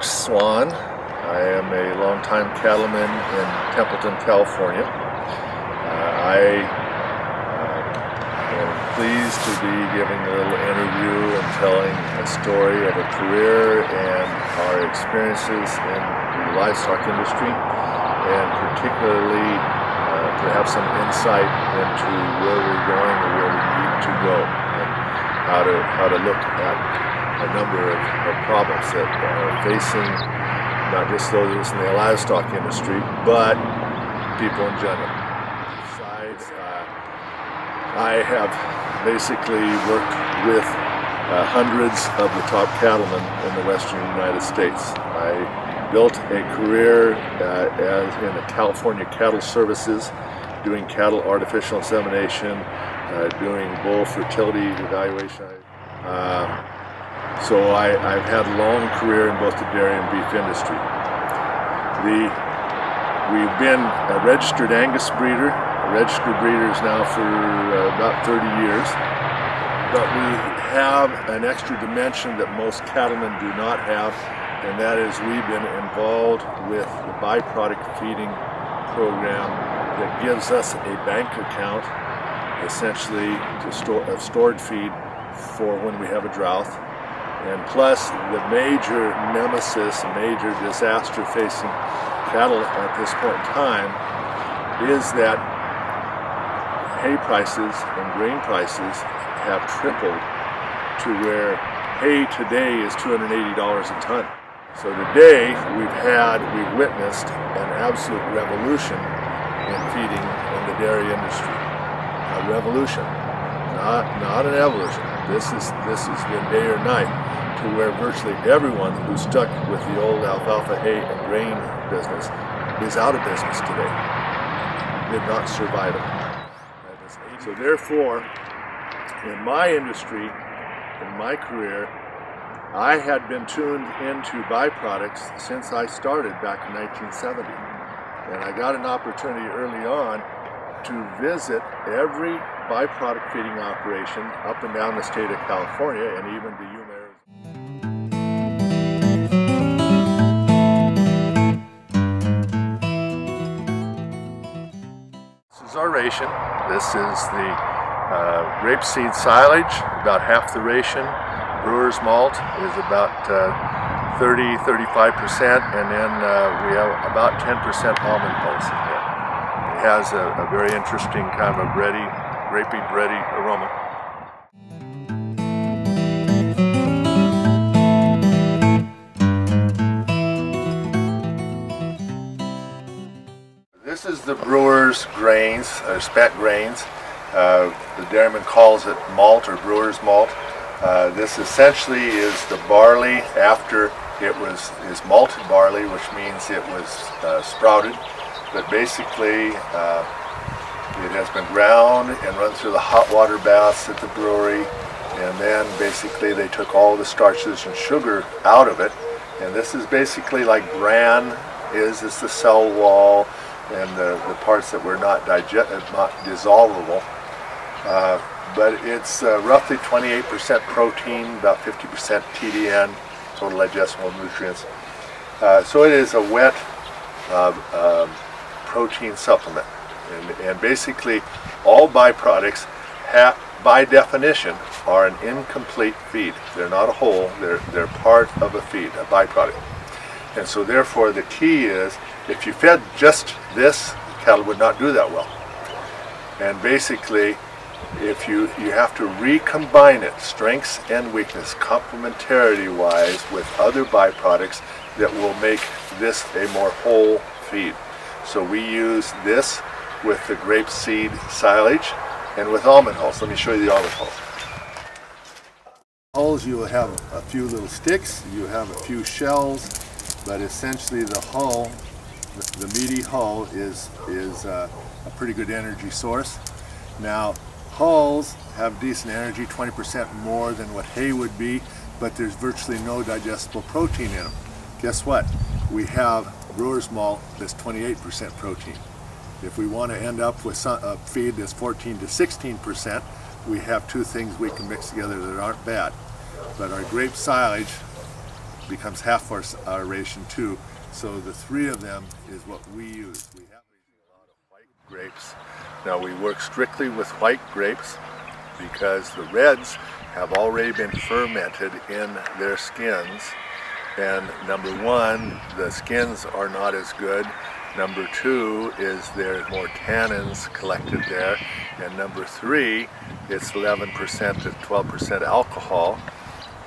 Mark Swan. I am a longtime cattleman in Templeton, California. I am pleased to be giving a little interview and telling a story of a career and our experiences in the livestock industry, and particularly to have some insight into where we're going or where we need to go, and how to look at a number of problems that are facing not just those in the livestock industry, but people in general. Besides, I have basically worked with hundreds of the top cattlemen in the western United States. I built a career in the California Cattle Services, doing cattle artificial insemination, doing bull fertility evaluation. So I've had a long career in both the dairy and beef industry. We've been a registered Angus breeder, registered breeders now for about 30 years, but we have an extra dimension that most cattlemen do not have, and that is we've been involved with the byproduct feeding program that gives us a bank account, essentially of stored feed for when we have a drought. And plus, the major nemesis, major disaster facing cattle at this point in time is that hay prices and grain prices have tripled to where hay today is $280 a ton. So today we've witnessed an absolute revolution in feeding in the dairy industry. A revolution, not an evolution. This has been day or night, to where virtually everyone who's stuck with the old alfalfa hay and grain business is out of business today. Did not survive it. So therefore, in my industry, in my career, I had been tuned into byproducts since I started back in 1970. And I got an opportunity early on to visit every byproduct feeding operation up and down the state of California and even to Yuma, Arizona. This is our ration. This is the rapeseed silage, about half the ration. Brewer's malt is about 30–35%, and then we have about 10% almond hulls in here. It has a very interesting kind of grapey, bready aroma. This is the brewer's grains, or spent grains. The dairyman calls it malt or brewer's malt. This essentially is the barley after it is malted barley, which means it was sprouted. But basically, it has been ground and run through the hot water baths at the brewery, and then basically they took all the starches and sugar out of it. And this is basically like bran is the cell wall and the parts that were not dissolvable. But it's roughly 28% protein, about 50% TDN, total digestible nutrients. So it is a wet protein supplement. And basically all byproducts by definition are an incomplete feed. They're not a whole, they're part of a feed, a byproduct. And so therefore the key is, if you fed just this, cattle would not do that well. And basically, if you have to recombine it, strengths and weakness, complementarity wise, with other byproducts that will make this a more whole feed. So we use this with the grapeseed silage and with almond hulls. Let me show you the almond hulls. Hulls, you will have a few little sticks, you have a few shells, but essentially the hull, the meaty hull is a pretty good energy source. Now, hulls have decent energy, 20% more than what hay would be, but there's virtually no digestible protein in them. Guess what? We have brewer's malt that's 28% protein. If we want to end up with a feed that's 14 to 16%, we have two things we can mix together that aren't bad. But our grape silage becomes half our ration too. So the 3 of them is what we use. We have a lot of white grapes. Now we work strictly with white grapes because the reds have already been fermented in their skins. And number 1, the skins are not as good. Number 2 is there's more tannins collected there. And number 3, it's 11% to 12% alcohol.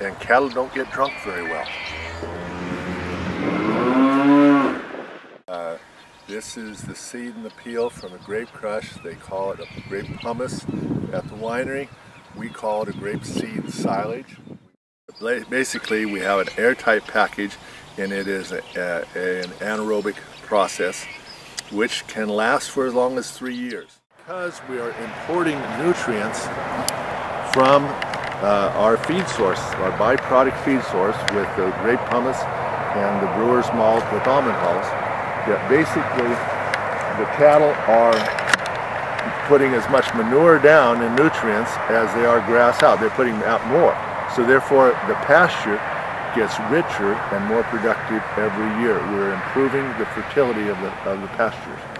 And cattle don't get drunk very well. This is the seed and the peel from a grape crush. They call it a grape hummus at the winery. We call it a grape seed silage. Basically, we have an airtight package, and it is an anaerobic process which can last for as long as 3 years. Because we are importing nutrients from our feed source, our byproduct feed source with the grape hummus and the brewer's malt with almond hulls, that basically the cattle are putting as much manure down in nutrients as they are grass out. They're putting out more. So therefore the pasture gets richer and more productive every year. We're improving the fertility of the pastures.